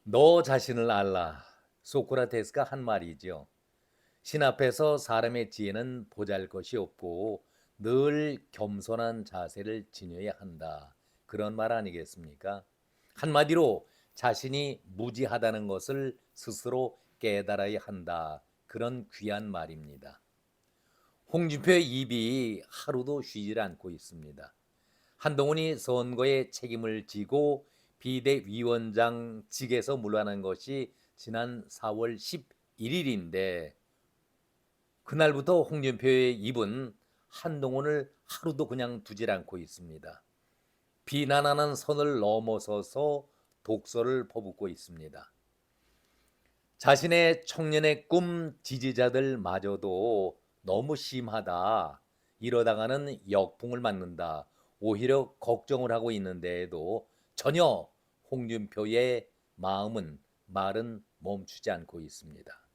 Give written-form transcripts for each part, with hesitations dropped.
너 자신을 알라. 소크라테스가 한 말이죠. 신 앞에서 사람의 지혜는 보잘것이 없고 늘 겸손한 자세를 지녀야 한다. 그런 말 아니겠습니까? 한마디로 자신이 무지하다는 것을 스스로 깨달아야 한다. 그런 귀한 말입니다. 홍준표의 입이 하루도 쉬질 않고 있습니다. 한동훈이 선거에 책임을 지고 비대위원장직에서 물러난 것이 지난 4월 11일인데 그날부터 홍준표의 입은 한동훈을 하루도 그냥 두질 않고 있습니다. 비난하는 선을 넘어서서 독소를 퍼붓고 있습니다. 자신의 청년의 꿈 지지자들마저도 너무 심하다. 이러다가는 역풍을 맞는다. 오히려 걱정을 하고 있는데도 전혀 홍준표의 말은 멈추지 않고 있습니다.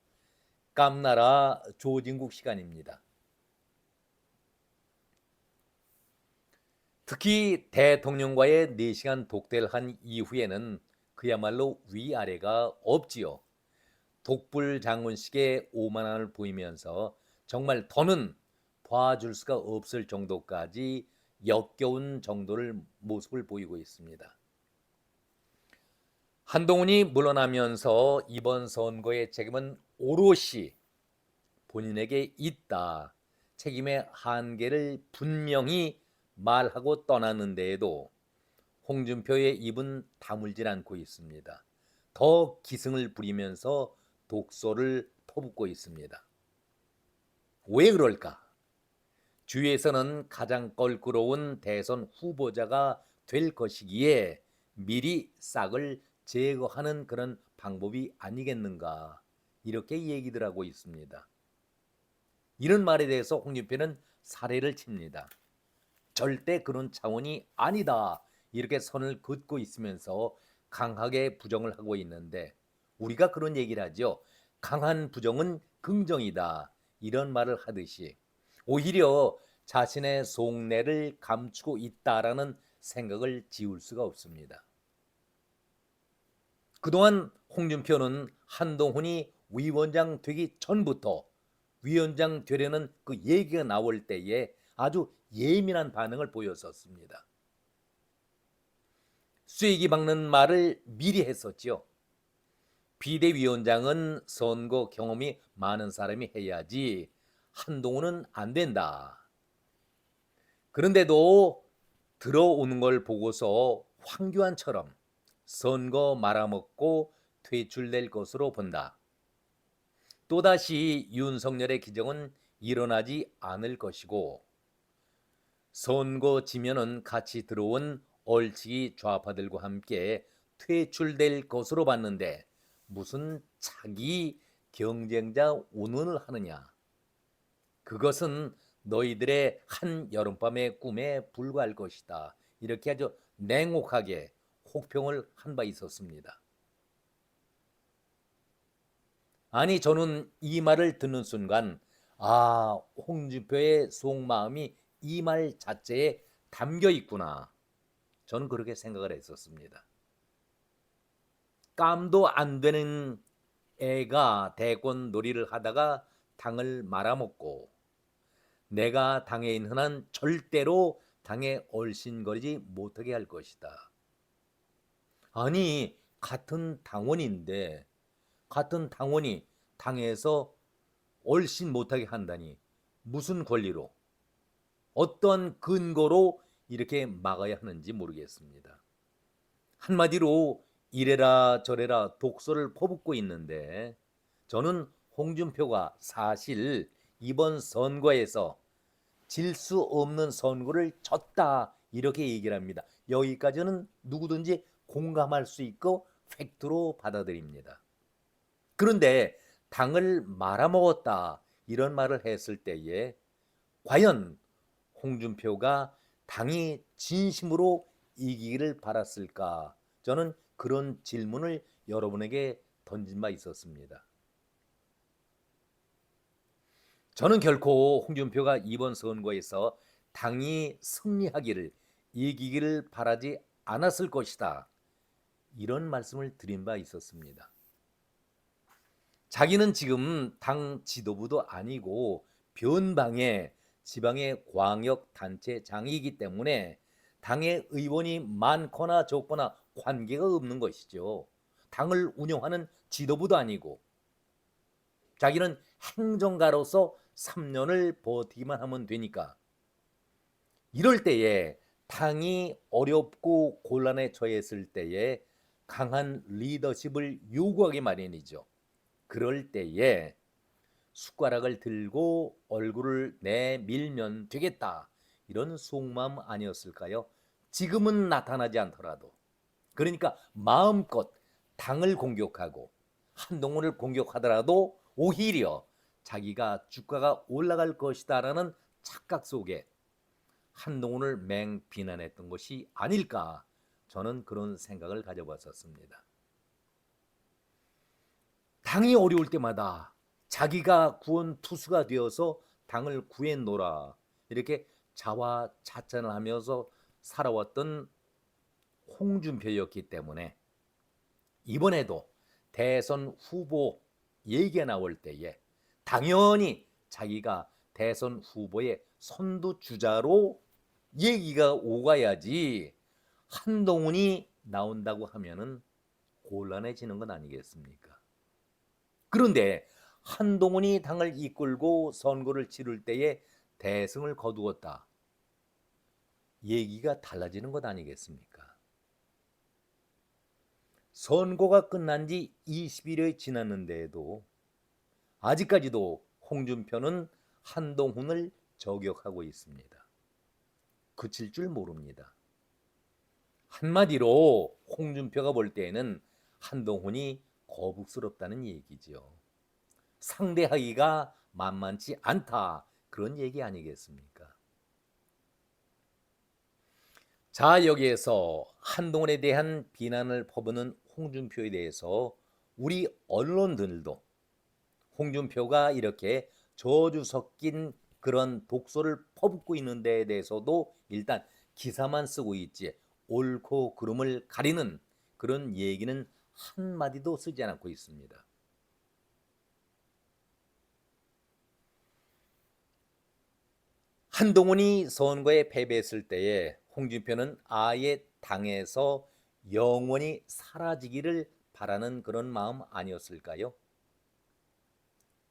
깜나라 조진국 시간입니다. 특히 대통령과의 4시간 독대를 한 이후에는 그야말로 위아래가 없지요. 독불 장군식의 오만함을 보이면서 정말 더는 봐줄 수가 없을 정도까지 역겨운 정도를 모습을 보이고 있습니다. 한동훈이 물러나면서 이번 선거의 책임은 오롯이 본인에게 있다. 책임의 한계를 분명히 말하고 떠났는데도 홍준표의 입은 다물질 않고 있습니다. 더 기승을 부리면서 독소를 퍼붓고 있습니다. 왜 그럴까? 주위에서는 가장 껄끄러운 대선 후보자가 될 것이기에 미리 싹을 제거하는 그런 방법이 아니겠는가 이렇게 얘기들 하고 있습니다. 이런 말에 대해서 홍준표는 사례를 칩니다. 절대 그런 차원이 아니다 이렇게 선을 긋고 있으면서 강하게 부정을 하고 있는데 우리가 그런 얘기를 하죠. 강한 부정은 긍정이다 이런 말을 하듯이 오히려 자신의 속내를 감추고 있다라는 생각을 지울 수가 없습니다. 그동안 홍준표는 한동훈이 위원장 되기 전부터 위원장 되려는 그 얘기가 나올 때에 아주 예민한 반응을 보였었습니다. 쐐기 박는 말을 미리 했었죠. 비대위원장은 선거 경험이 많은 사람이 해야지 한동훈은 안 된다. 그런데도 들어오는 걸 보고서 황교안처럼 선거 말아먹고 퇴출될 것으로 본다. 또다시 윤석열의 기적은 일어나지 않을 것이고 선거 지면은 같이 들어온 얼치기 좌파들과 함께 퇴출될 것으로 봤는데 무슨 자기 경쟁자 운운을 하느냐. 그것은 너희들의 한 여름밤의 꿈에 불과할 것이다. 이렇게 아주 냉혹하게 혹평을 한 바 있었습니다. 아니 저는 이 말을 듣는 순간 홍준표의 속마음이 이 말 자체에 담겨 있구나. 저는 그렇게 생각을 했었습니다. 깜도 안 되는 애가 대권 놀이를 하다가 당을 말아먹고 내가 당에 있는 한 절대로 당에 얼씬거리지 못하게 할 것이다. 아니 같은 당원인데 같은 당원이 당에서 얼씬 못하게 한다니 무슨 권리로 어떤 근거로 이렇게 막아야 하는지 모르겠습니다. 한마디로 이래라 저래라 독소를 퍼붓고 있는데 저는 홍준표가 사실 이번 선거에서 질 수 없는 선거를 졌다 이렇게 얘기를 합니다. 여기까지는 누구든지 공감할 수 있고 팩트로 받아들입니다. 그런데 당을 말아먹었다 이런 말을 했을 때에 과연 홍준표가 당이 진심으로 이기기를 바랐을까? 저는 그런 질문을 여러분에게 던진 바 있었습니다. 저는 결코 홍준표가 이번 선거에서 당이 승리하기를 이기기를 바라지 않았을 것이다. 이런 말씀을 드린 바 있었습니다. 자기는 지금 당 지도부도 아니고 변방의 지방의 광역단체장이기 때문에 당의 의원이 많거나 적거나 관계가 없는 것이죠. 당을 운영하는 지도부도 아니고 자기는 행정가로서 3년을 버티기만 하면 되니까 이럴 때에 당이 어렵고 곤란에 처했을 때에 강한 리더십을 요구하기 마련이죠. 그럴 때에 숟가락을 들고 얼굴을 내밀면 되겠다. 이런 속마음 아니었을까요? 지금은 나타나지 않더라도. 그러니까 마음껏 당을 공격하고 한동훈을 공격하더라도 오히려 자기가 주가가 올라갈 것이다라는 착각 속에 한동훈을 맹비난했던 것이 아닐까, 저는 그런 생각을 가져봤었습니다. 당이 어려울 때마다 자기가 구원투수가 되어서 당을 구해놓으라 이렇게 자화자찬을 하면서 살아왔던 홍준표였기 때문에 이번에도 대선 후보 얘기가 나올 때에 당연히 자기가 대선 후보의 선두주자로 얘기가 오가야지 한동훈이 나온다고 하면은 곤란해지는 건 아니겠습니까? 그런데 한동훈이 당을 이끌고 선거를 치를 때에 대승을 거두었다. 얘기가 달라지는 것 아니겠습니까? 선거가 끝난 지 20일이 지났는데도 아직까지도 홍준표는 한동훈을 저격하고 있습니다. 그칠 줄 모릅니다. 한마디로 홍준표가 볼 때에는 한동훈이 거북스럽다는 얘기죠. 상대하기가 만만치 않다. 그런 얘기 아니겠습니까? 자, 여기에서 한동훈에 대한 비난을 퍼부는 홍준표에 대해서 우리 언론들도 홍준표가 이렇게 저주 섞인 그런 독소를 퍼붓고 있는 데에 대해서도 일단 기사만 쓰고 있지 옳고 그름을 가리는 그런 얘기는 한마디도 쓰지 않고 있습니다. 한동훈이 선거에 패배했을 때에 홍준표는 아예 당에서 영원히 사라지기를 바라는 그런 마음 아니었을까요?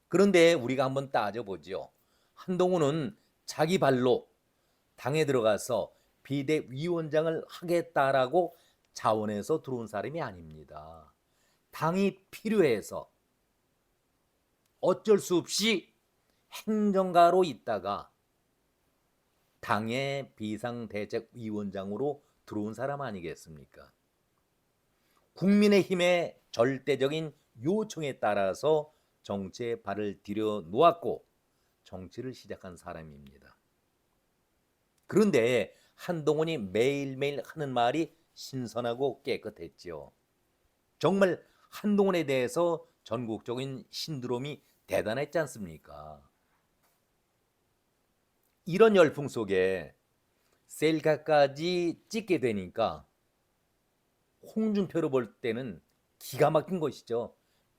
그런데 우리가 한번 따져보죠. 한동훈은 자기 발로 당에 들어가서 비대위원장을 하겠다라고 자원해서 들어온 사람이 아닙니다. 당이 필요해서 어쩔 수 없이 행정가로 있다가 당의 비상대책위원장으로 들어온 사람 아니겠습니까? 국민의힘의 절대적인 요청에 따라서 정치에 발을 들여 놓았고 정치를 시작한 사람입니다. 그런데 한동훈이 매일매일 하는 말이 신선하고 깨끗했죠. 정말 한동훈에 대해서 전국적인 신드롬이 대단했지 않습니까? 이런 열풍 속에 셀카까지 찍게 되니까 홍준표로 볼 때는 기가 막힌 것이죠.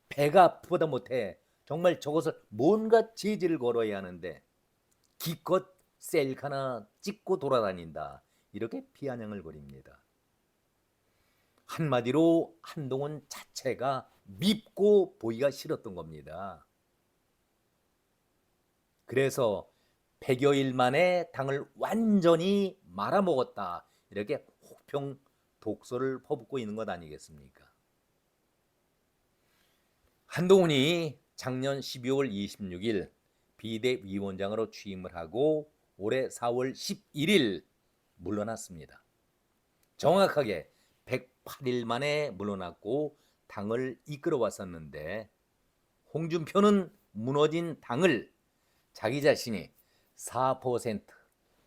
배가 아프다 못해 정말 저것을 뭔가 제지를 걸어야 하는데 기껏 셀카나 찍고 돌아다닌다. 이렇게 비아냥을 거립니다. 한마디로 한동훈 자체가 밉고 보기가 싫었던 겁니다. 그래서 100여일 만에 당을 완전히 말아먹었다. 이렇게 혹평 독소를 퍼붓고 있는 것 아니겠습니까? 한동훈이 작년 12월 26일 비대위원장으로 취임을 하고 올해 4월 11일 물러났습니다. 정확하게 108일 만에 물러났고 당을 이끌어 왔었는데 홍준표는 무너진 당을 자기 자신이 4%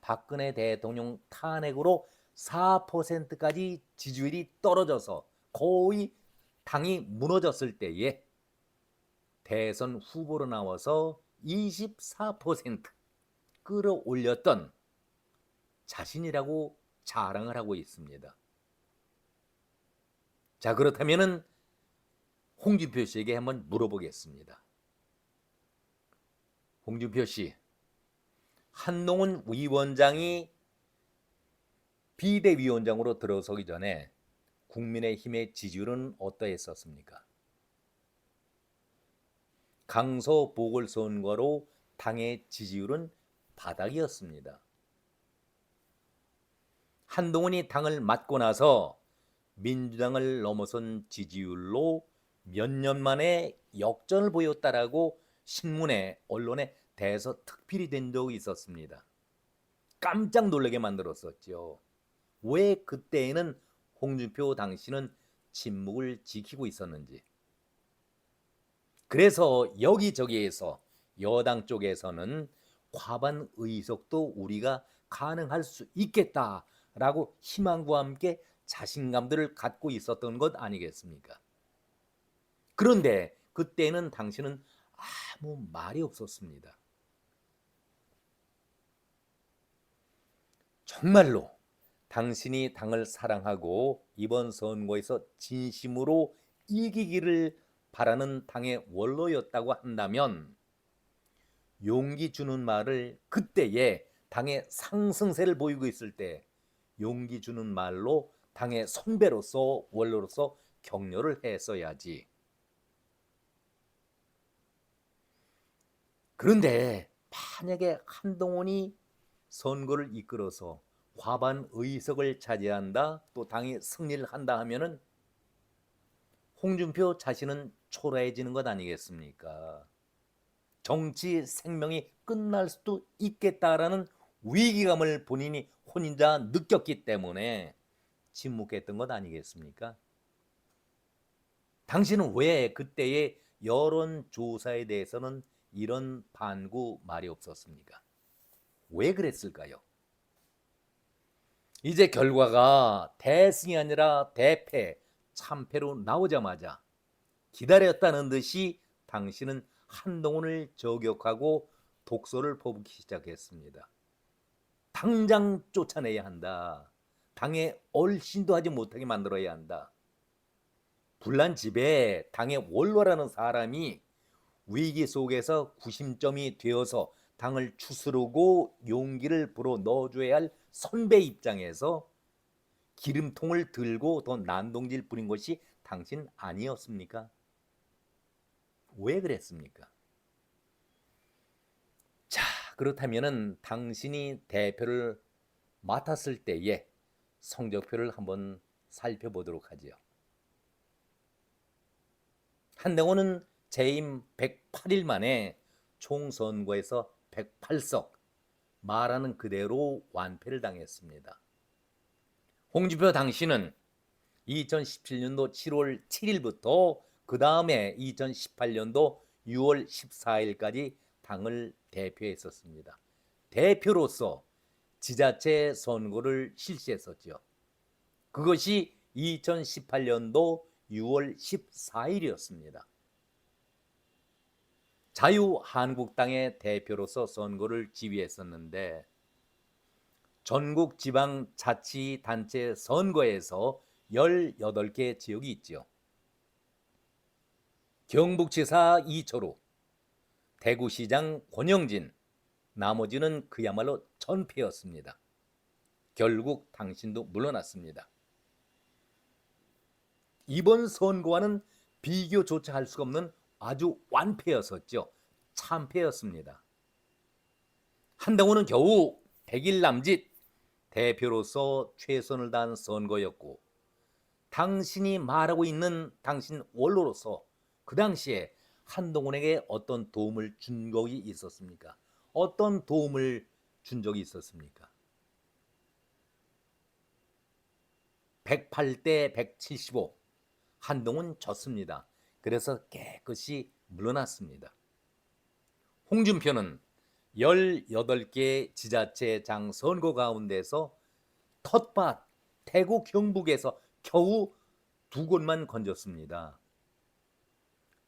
박근혜 대통령 탄핵으로 4%까지 지지율이 떨어져서 거의 당이 무너졌을 때에 대선 후보로 나와서 24% 끌어올렸던 자신이라고 자랑을 하고 있습니다. 자, 그렇다면은 홍준표 씨에게 한번 물어보겠습니다. 홍준표 씨, 한동훈 위원장이 비대위원장으로 들어서기 전에 국민의힘의 지지율은 어떠했었습니까? 강서 보궐선거로 당의 지지율은 바닥이었습니다. 한동훈이 당을 맡고 나서 민주당을 넘어선 지지율로 몇 년 만에 역전을 보였다라고 신문에 언론에 대서특필이 된 적이 있었습니다. 깜짝 놀라게 만들었었죠. 왜 그때에는 홍준표 당신은 침묵을 지키고 있었는지. 그래서 여기저기에서 여당 쪽에서는 과반 의석도 우리가 가능할 수 있겠다라고 희망과 함께 자신감들을 갖고 있었던 것 아니겠습니까? 그런데 그때는 당신은 아무 말이 없었습니다. 정말로 당신이 당을 사랑하고 이번 선거에서 진심으로 이기기를 바라는 당의 원로였다고 한다면 용기 주는 말을 그때에 당의 상승세를 보이고 있을 때 용기 주는 말로 당의 선배로서 원로로서 격려를 했어야지. 그런데 만약에 한동훈이 선거를 이끌어서 과반 의석을 차지한다, 또 당이 승리를 한다 하면은 홍준표 자신은 초라해지는 것 아니겠습니까? 정치 생명이 끝날 수도 있겠다라는 위기감을 본인이 혼자 느꼈기 때문에 침묵했던 것 아니겠습니까? 당신은 왜 그때의 여론조사에 대해서는 이런 반구 말이 없었습니까? 왜 그랬을까요? 이제 결과가 대승이 아니라 대패, 참패로 나오자마자 기다렸다는 듯이 당신은 한동훈을 저격하고 독소를 퍼붓기 시작했습니다. 당장 쫓아내야 한다. 당에 얼씬도 하지 못하게 만들어야 한다. 불난 집에 당의 원로라는 사람이 위기 속에서 구심점이 되어서 당을 추스르고 용기를 불어 넣어줘야 할 선배 입장에서 기름통을 들고 더 난동질 부린 것이 당신 아니었습니까? 왜 그랬습니까? 자, 그렇다면은 당신이 대표를 맡았을 때의 성적표를 한번 살펴보도록 하죠. 한동훈은 재임 108일 만에 총선거에서 108석, 말하는 그대로 완패를 당했습니다. 홍준표 당신은 2017년도 7월 7일부터 그 다음에 2018년도 6월 14일까지 당을 대표했었습니다. 대표로서 지자체 선거를 실시했었죠. 그것이 2018년도 6월 14일이었습니다. 자유한국당의 대표로서 선거를 지휘했었는데 전국 지방자치단체 선거에서 18개 지역이 있죠. 경북지사 이철우, 대구시장 권영진, 나머지는 그야말로 전패였습니다. 결국 당신도 물러났습니다. 이번 선거와는 비교조차 할 수가 없는 아주 완패였었죠. 참패였습니다. 한동훈은 겨우 100일 남짓 대표로서 최선을 다한 선거였고 당신이 말하고 있는 당신 원로로서 그 당시에 한동훈에게 어떤 도움을 준 적이 있었습니까? 어떤 도움을 준 적이 있었습니까? 108대 175 한동훈 졌습니다. 그래서 깨끗이 물러났습니다. 홍준표는 18개 지자체장 선거 가운데서 텃밭 대구 경북에서 겨우 2곳만 건졌습니다.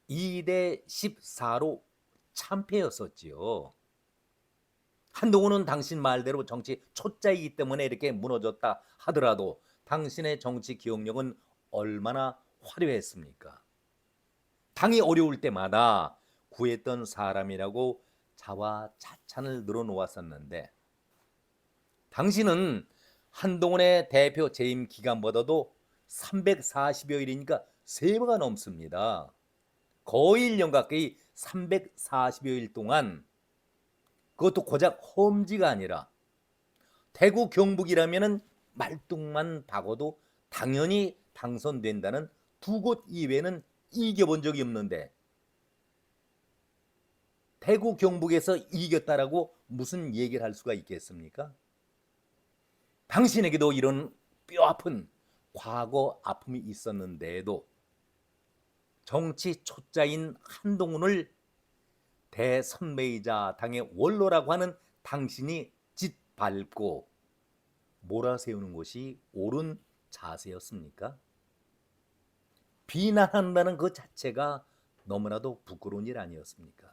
2대 14로 참패였었지요. 한동훈은 당신 말대로 정치 초짜이기 때문에 이렇게 무너졌다 하더라도 당신의 정치 기억력은 얼마나 화려했습니까? 당이 어려울 때마다 구했던 사람이라고 자화자찬을 늘어놓았었는데 당신은 한동훈의 대표 재임 기간보다도 340여 일이니까 3배가 넘습니다. 거의 1년 가까이 340여 일 동안 그것도 고작 험지가 아니라 대구 경북이라면은 말뚝만 박아도 당연히 당선된다는 두 곳 이외에는 이겨본 적이 없는데 대구 경북에서 이겼다라고 무슨 얘기를 할 수가 있겠습니까? 당신에게도 이런 뼈아픈 과거 아픔이 있었는데도 정치 초짜인 한동훈을 대선배이자 당의 원로라고 하는 당신이 짓밟고 몰아세우는 것이 옳은 자세였습니까? 비난한다는 그 자체가 너무나도 부끄러운 일 아니었습니까?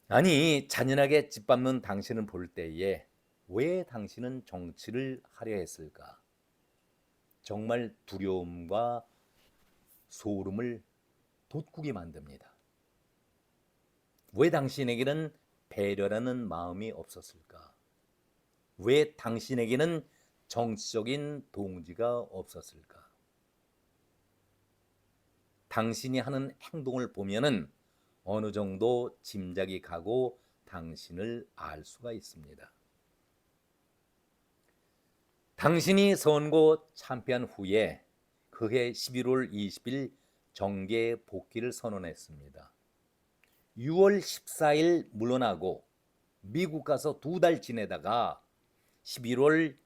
아니, 잔인하게 짓밟는 당신을 볼 때에 왜 당신은 정치를 하려 했을까? 정말 두려움과 소름을 돋구게 만듭니다. 왜 당신에게는 배려라는 마음이 없었을까? 왜 당신에게는 정치적인 동지가 없었을까? 당신이 하는 행동을 보면은 어느 정도 짐작이 가고 당신을 알 수가 있습니다. 당신이 선거 참패한 후에 그해 11월 20일 정계 복귀를 선언했습니다. 6월 14일 물러나고 미국 가서 2달 지내다가 11월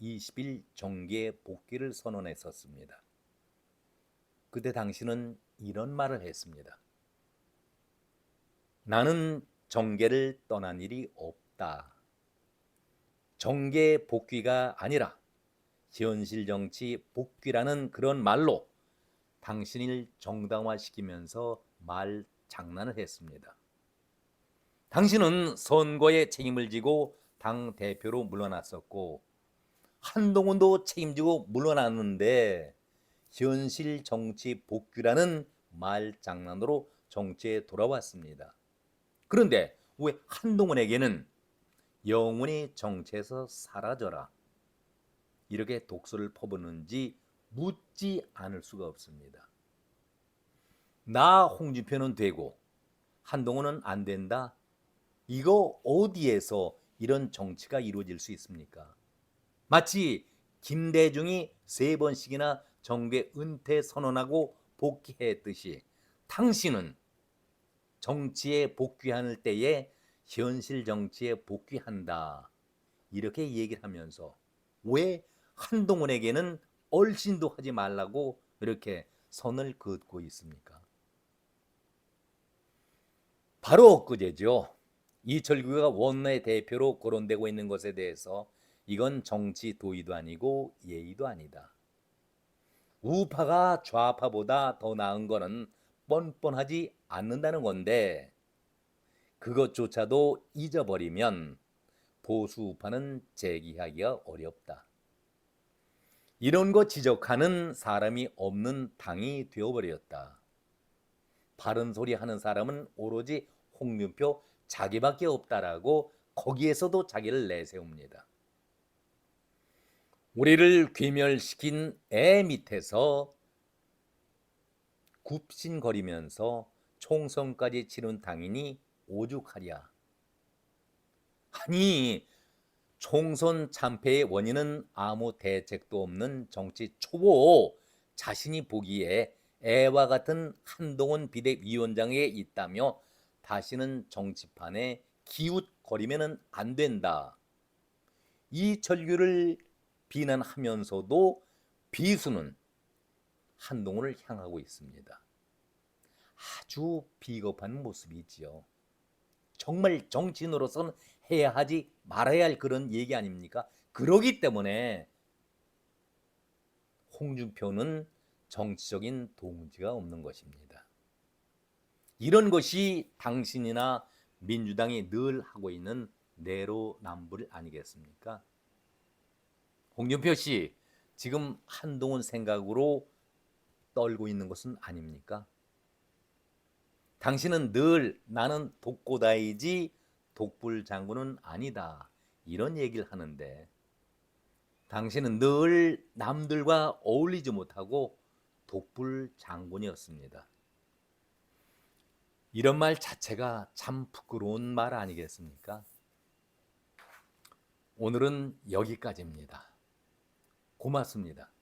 20일 정계 복귀를 선언했었습니다. 그때 당신은 이런 말을 했습니다. 나는 정계를 떠난 일이 없다. 정계 복귀가 아니라 현실 정치 복귀라는 그런 말로 당신을 정당화시키면서 말 장난을 했습니다. 당신은 선거에 책임을 지고 당 대표로 물러났었고 한동훈도 책임지고 물러났는데 현실 정치 복귀라는 말 장난으로 정치에 돌아왔습니다. 그런데 왜 한동훈에게는 영원히 정치에서 사라져라 이렇게 독설을 퍼붓는지 묻지 않을 수가 없습니다. 나 홍준표는 되고 한동훈은 안 된다? 이거 어디에서 이런 정치가 이루어질 수 있습니까? 마치 김대중이 3번씩이나 정계 은퇴 선언하고 복귀했듯이 당신은 정치에 복귀할 때에 현실 정치에 복귀한다 이렇게 얘기를 하면서 왜 한동훈에게는 얼씬도 하지 말라고 이렇게 선을 긋고 있습니까? 바로 엊그제죠. 이철규가 원내 대표로 거론되고 있는 것에 대해서 이건 정치 도의도 아니고 예의도 아니다. 우파가 좌파보다 더 나은 거는 뻔뻔하지 않는다는 건데 그것조차도 잊어버리면 보수 우파는 재기하기가 어렵다. 이런 거 지적하는 사람이 없는 당이 되어버렸다. 바른 소리 하는 사람은 오로지 홍준표 자기밖에 없다라고 거기에서도 자기를 내세웁니다. 우리를 괴멸시킨 애 밑에서 굽신거리면서 총선까지 치른 당인이 오죽하랴. 아니 총선 참패의 원인은 아무 대책도 없는 정치 초보 자신이 보기에 애와 같은 한동훈 비대위원장에 있다며 다시는 정치판에 기웃거리면 안 된다. 이철규를 비난하면서도 비수는 한동훈을 향하고 있습니다. 아주 비겁한 모습이지요. 정말 정치인으로서는 해야 하지 말아야 할 그런 얘기 아닙니까? 그러기 때문에 홍준표는 정치적인 동지가 없는 것입니다. 이런 것이 당신이나 민주당이 늘 하고 있는 내로남불 아니겠습니까? 홍준표 씨, 지금 한동훈 생각으로 떨고 있는 것은 아닙니까? 당신은 늘 나는 독고다이지 독불 장군은 아니다. 이런 얘기를 하는데 당신은 늘 남들과 어울리지 못하고 독불 장군이었습니다. 이런 말 자체가 참 부끄러운 말 아니겠습니까? 오늘은 여기까지입니다. 고맙습니다.